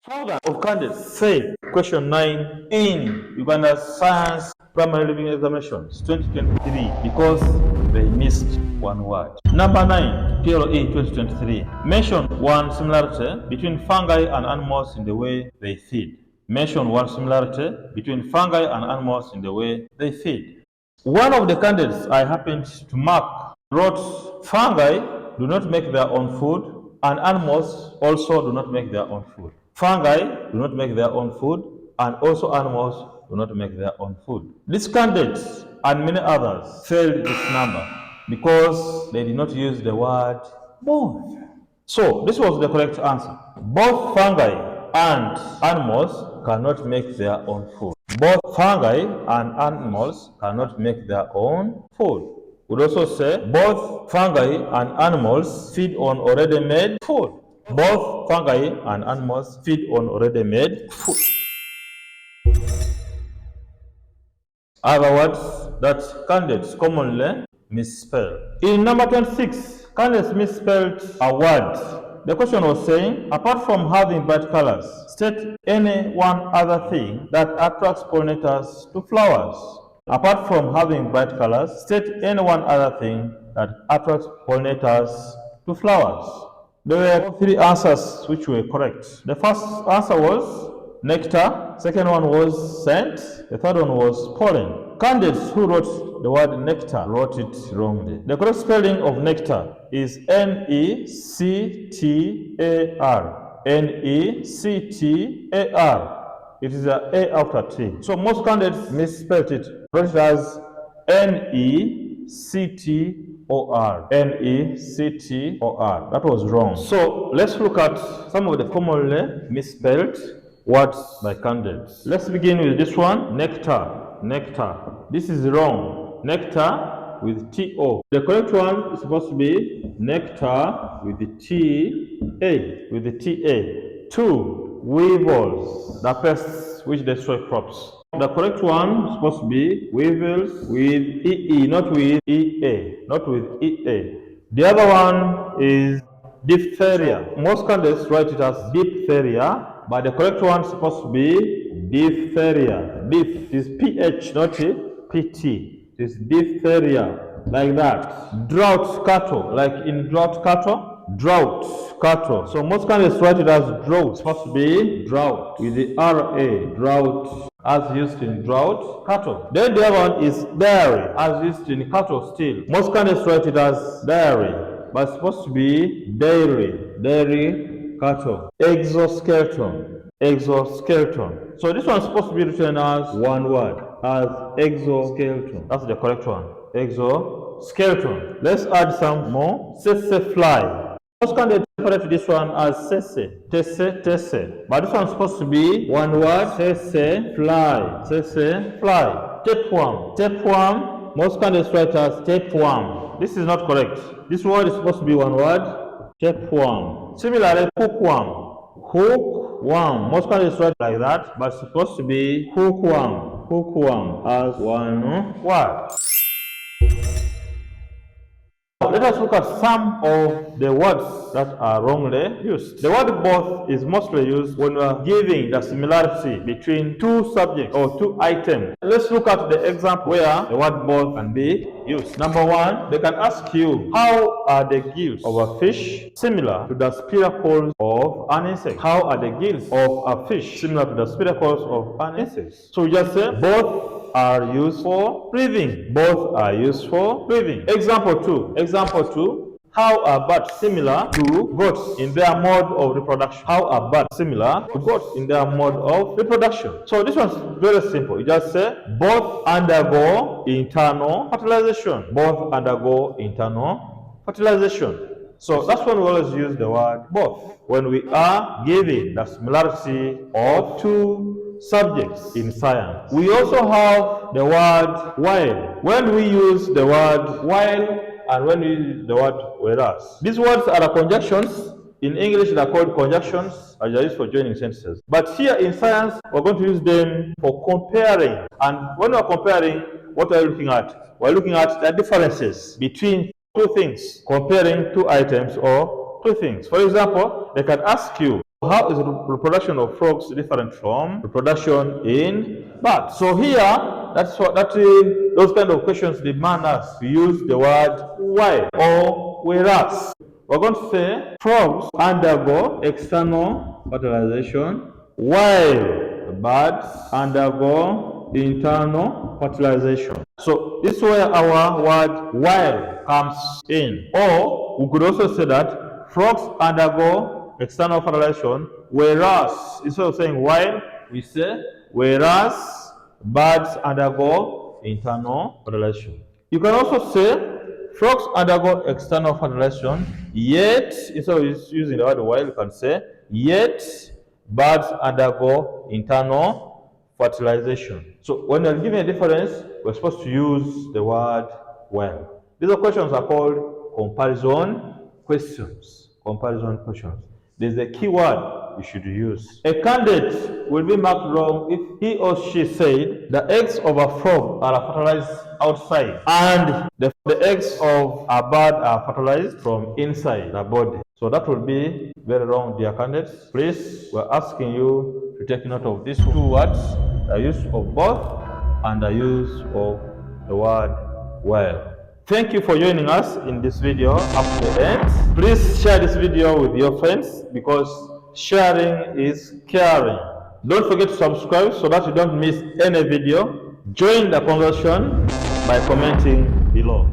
Founder of candidates failed question 9 in Uganda's Science Primary Living Examinations 2023 because they missed one word. Number 9, PLE 2023. Mention one similarity between fungi and animals in the way they feed. Mention one similarity between fungi and animals in the way they feed. One of the candidates I happened to mark wrote, fungi do not make their own food and animals also do not make their own food. Fungi do not make their own food and also animals do not make their own food. This candidate and many others failed this number because they did not use the word both. So this was the correct answer. Both fungi and animals cannot make their own food. Both fungi and animals cannot make their own food. We'd also say both fungi and animals feed on already made food. Both fungi and animals feed on already made food. Other words that candidates commonly misspell. In number 26, candidates misspelled a word. The question was saying, apart from having bright colors, state any one other thing that attracts pollinators to flowers. Apart from having bright colors, state any one other thing that attracts pollinators to flowers. There were three answers which were correct. The first answer was nectar, second one was scent, the third one was pollen. Candidates who wrote the word nectar wrote it wrongly. The correct spelling of nectar is N-E-C-T-A-R. N-E-C-T-A-R. It is an A after T. So most candidates misspelled it. Wrote it as N-E-C-T-O-R. N-E-C-T-O-R. That was wrong. So let's look at some of the commonly misspelled words by candidates. Let's begin with this one, nectar. Nectar. This is wrong. Nectar with T-O. The correct one is supposed to be nectar with the T-A. With the T-A. 2. Weevils, the pests which destroy crops. The correct one is supposed to be weevils with EE, not with EA. Not with EA. The other one is diphtheria. Most candidates write it as diphtheria, but the correct one is supposed to be diphtheria. Diph is PH, not PT. It is diphtheria, like that. Drought cattle, like in drought cattle. Drought cattle. So most candidates write it as drought. It's supposed to be drought with the RA. Drought, as used in drought cattle. Then the other one is dairy, as used in cattle still. Most candidates write it as dairy, but it's supposed to be dairy. Dairy cattle. Exoskeleton. Exoskeleton. So this one is supposed to be written as one word, as exoskeleton. That's the correct one. Exoskeleton. Let's add some more. Sese fly. Most candidates separate this one as sese, tese, tese. But this one is supposed to be one word, sese fly. Sese fly. Tapeworm. Tapeworm. Most candidates write as tapeworm. This is not correct. This word is supposed to be one word, tapeworm. Similarly, hookworm. Hookworm. Most candidates write like that, but it's supposed to be hookworm. Hookworm as one word. Let us look at some of the words that are wrongly used. The word both is mostly used when we are giving the similarity between two subjects or two items. Let's look at the example where the word both can be used. Number one, they can ask you, how are the gills of a fish similar to the spiracles of an insect? How are the gills of a fish similar to the spiracles of an insect? So we just say both are used for breathing. Both are used for breathing. Example 2. Example 2. How are bats similar to goats in their mode of reproduction? How are bats similar to goats in their mode of reproduction? So this one's very simple. You just say both undergo internal fertilization. Both undergo internal fertilization. So that's when we always use the word both, when we are giving the similarity of two subjects in science. We also have the word while. When we use the word while and when we use the word whereas. These words are conjunctions. In English, they are called conjunctions, as they are used for joining sentences. But here in science, we're going to use them for comparing. And when we're comparing, what are we looking at? We're looking at the differences between two things, comparing two items or two things. For example, they can ask you, how is reproduction of frogs different from reproduction in birds? So here, those kind of questions demand us to use the word while or whereas. We're going to say frogs undergo external fertilization while birds undergo internal fertilization. So this is where our word while comes in. Or we could also say that frogs undergo external fertilization, whereas instead of saying while, we say whereas birds undergo internal fertilization. You can also say frogs undergo external fertilization, yet instead of using the word while, you can say yet birds undergo internal fertilization. So when you're giving a difference, we're supposed to use the word while. These questions are called comparison questions. Comparison questions. There's a key word you should use. A candidate will be marked wrong if he or she said the eggs of a frog are fertilized outside and the eggs of a bird are fertilized from inside the body. So that will be very wrong, dear candidates. Please, we're asking you to take note of these two words, the use of both and the use of the word well. Thank you for joining us in this video up to the end. Please share this video with your friends because sharing is caring. Don't forget to subscribe so that you don't miss any video. Join the conversation by commenting below.